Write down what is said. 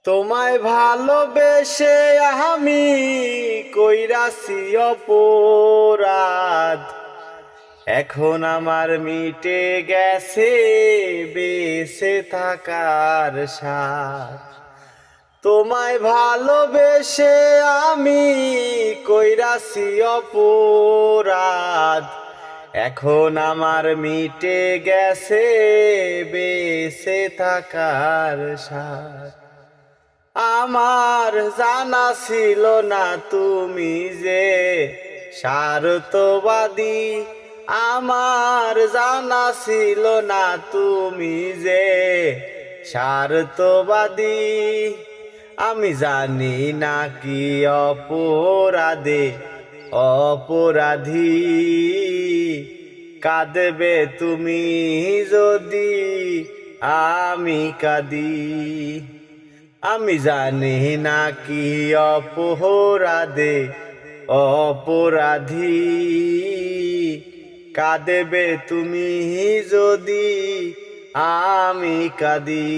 তোমায় ভালোবেসে আমি কইরাছি অপরাধ, এখন আমার মিটে গেছে বেঁচে থাকার স্বাদ। তোমায় ভালোবেসে আমি কইরাছি অপরাধ, এখন আমার মিটে গেছে বেঁচে থাকার স্বাদ। আমার জানা ছিল না তুমি যে স্বার্থবাদী, আমার জানা ছিল না তুমি যে স্বার্থবাদী। আমি জানি না কি অপরাধে অপরাধী, কাঁদবে তুমি যদি আমি কাঁদি। আমি জানি না কি অপরাধে অপরাধী, কাঁদবে তুমি যদি আমি কাঁদি।